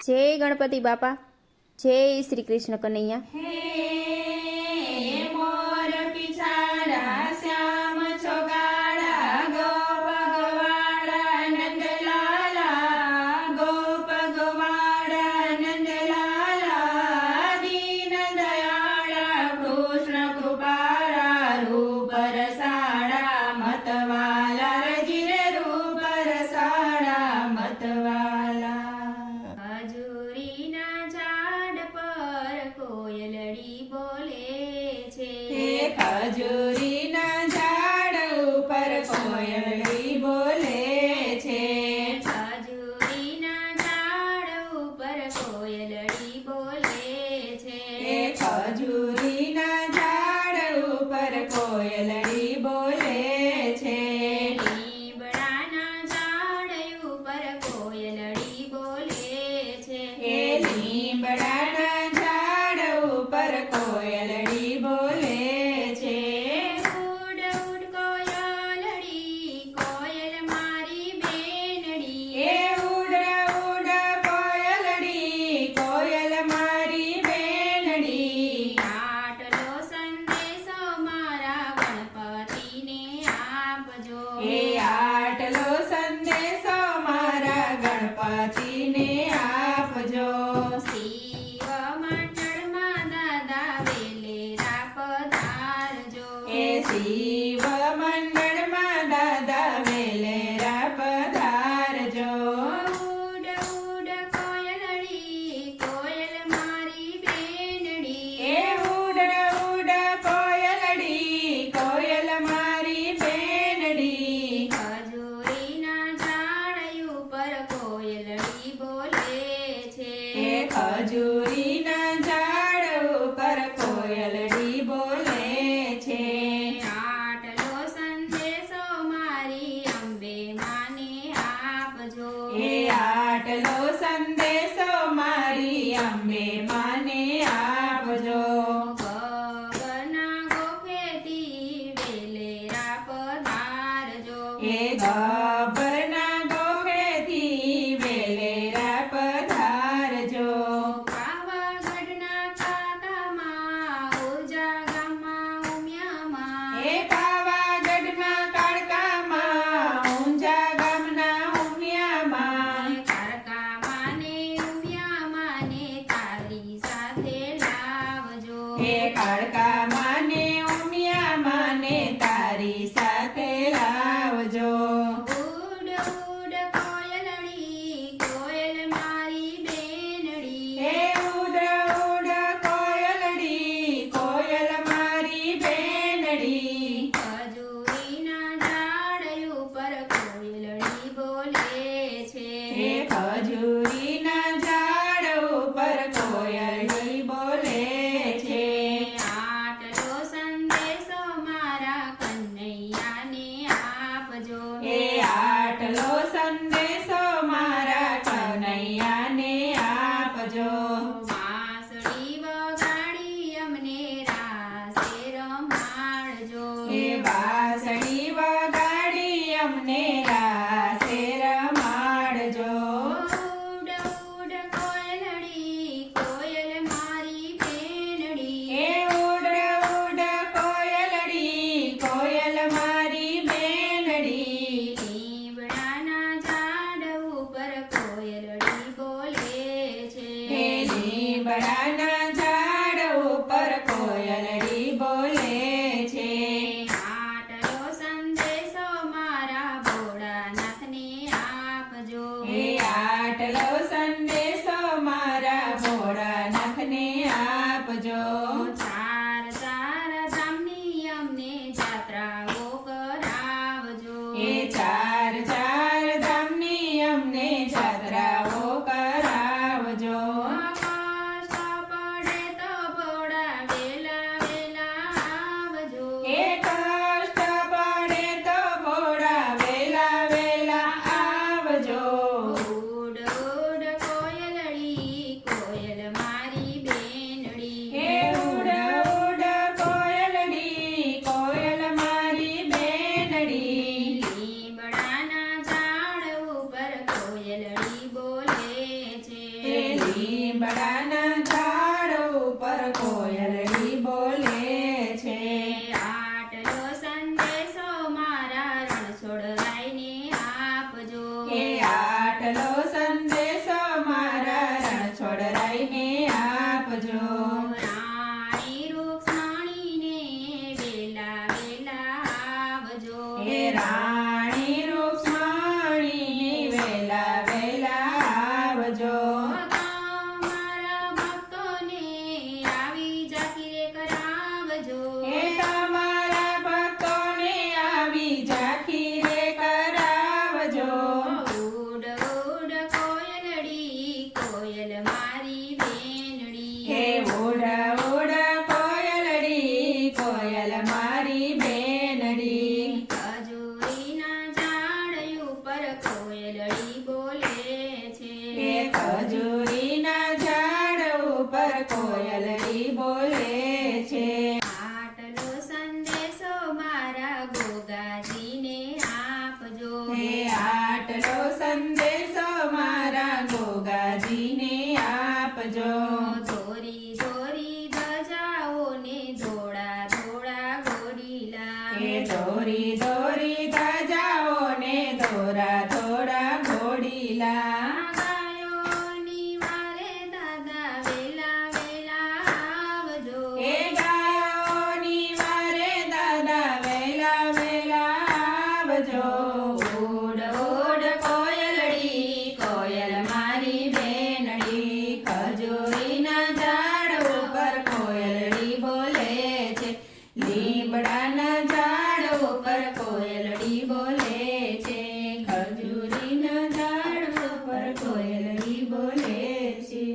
જય ગણપતિ બાપા, જય શ્રી કૃષ્ણ કનૈયા। હે મોર પિછાડા શ્યામ ચોગાડા ગોપ ગવાડા નંદલાલા ગોપ ગવાડા નંદલાલા દીન દયાળા કૃષ્ણ કૃપાળા રૂપ રસાડા મતવાલા રજીરે રૂપ રસાડા મતવાલા। ખજૂરીના ઝાડ પર કોયલડી બોલે છે, ખજૂરીના ઝાડ ઉપર કોયલડી બોલે છે, ખજૂરીના ઝાડ ઉપર કોયલડી બોલે છે, ખજૂરીના ઝાડ ઉપર કોયલડી બોલે છે, લીમડાના ઝાડ ઉપર કોયલડી બોલે છે, લીમડાના ઝાડ ઉપર કોયલડી બોલે છે, ઉડ ઉડ કોયલડી કોયલ મારી બેનડી, ઉડ ઉડ કોયલડી કોયલ મારી બેનડી, આટલો સંદેશો મારા ગણપતિને આપજો, આટલો સંદેશો મારા ગણપતિને આપજો। શિવ મંડળમાં દાદા વેલેરા પધારજો, શિવ મંડળમાં દાદા વેલેરા પધારજો, ઉડ ઉડ કોયલડી કોયલ મારી બેનડી, ઉડ ઉડ કોયલડી કોયલ મારી બેનડી, ખજૂરીના ઝાડ ઉપર કોયલડી બોલે છે, ખજૂરીના ઝાડ ઉપર કોયલડી બોલે છે, આટલો સંદેશો મારી અંબે માને આપજો, આટલો સંદેશો મારી અંબે માને આપજો। ગગના ગોખેથી વેલેરા પધારજો, ગભરના ગોખેથી વેલેરા પધારજો, પાવાગઢના કાકામાં ઉજા ગામમાં ઉમિયામાં, પાવાગઢના કાળકામાં ઊંઝા ગામના ઉમિયામાં, કાળકામાં ને ઉમિયામાં ને તારી સાથે લાવજો, કાળકામાં ને ઉમિયામાં ને તારી સાથે લાવજો, ઉડ ઉડ કોયલડી કોયલ મારી બેનડી, ઉડ ઉડ કોયલડી કોયલ મારી બેનડી, ખજૂરીના ઝાડ ઉપર કોયલડી બોલે છે, ખજૂરીના ઝાડ ઉપર કોયલડી બોલે છે, આટલો સંદેશો મારા કનૈયાને આપજો, આટલો સંદેશો મારા કનૈયાને આપજો। વાંસળી વગાડી અમને રાસે રમાડજો, વાંસળી વગાડી અમને રાસે રમાડજો, ઉડ ઉડ કોયલડી કોયલ મારી બેનડી, ઉડ ઉડ કોયલડી કોયલ મારી બેનડી, લીમડાના ઝાડ ઉપર કોયલડી બોલે છે, લીમડાના ઝાડ ઉપર કોયલડી બોલે છે, આટલો સંદેશો મારા ભોળાનાથને આપજો, આટલો સંદેશો મારા ભોળાનાથને આપજો। ચાર ચાર ધામની અમને જાત્રાઓ કરાવજો, ચાર ચાર ધામની અમને જાત્રાઓ કરાવજો, કષ્ટ પડે તો ભોળા વેલા વેલા આવજો, કષ્ટ પડે તો ભોળા વેલા વેલા આવજો, ઉડ ઉડ કોયલડી કોયલ મારી બેનડી, ઉડ ઉડ કોયલડી કોયલ મારી બેનડી, લીમડા હે રાણી રૂક્ષ્મણી વેલા વેલા આવજો મારા ભક્તોને આવી જાકીરે કરાવજો હે તમારા ભક્તોને આવી ઝાંખી રે કરાવજો ઉડ ઉડ કોયલડી કોયલ મારી બેનડી હે ઉડ ઉડ કોયલડી કોયલ મારી બેનડી ખજૂરીના ઝાડ ઉપર કોયલડી બોલે છે હે ખજૂરીના ઝાડ ઉપર કોયલડી બોલે છે આટલો સંદેશો મારા ગોગાજીને આપજો હે આટલો સંદેશો મારા ગોગાજીને આપજો દોરી દોરી ધજાઓને ધોળા ધોળા ગોરીલા હે દોરી દોરી ધજાઓને દોરા દોરા ઘોડીલા ગાયોની વારે દાદા વેલા વેલા આવજો હે ગાયોની વારે દાદા વેલા વેલા આવજો ઉડ ઉડ કોયલડી કોયલ મારી બેનડી ખજૂરીના ઝાડ ઉપર કોયલડી બોલે છે લીમડાના ઝાડ ઉપર કોયલડી બોલે છે ખજૂરીના ઝાડ ઉપર કોયલડી બોલે છે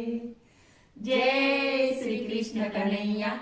જય શ્રી કૃષ્ણ કનૈયા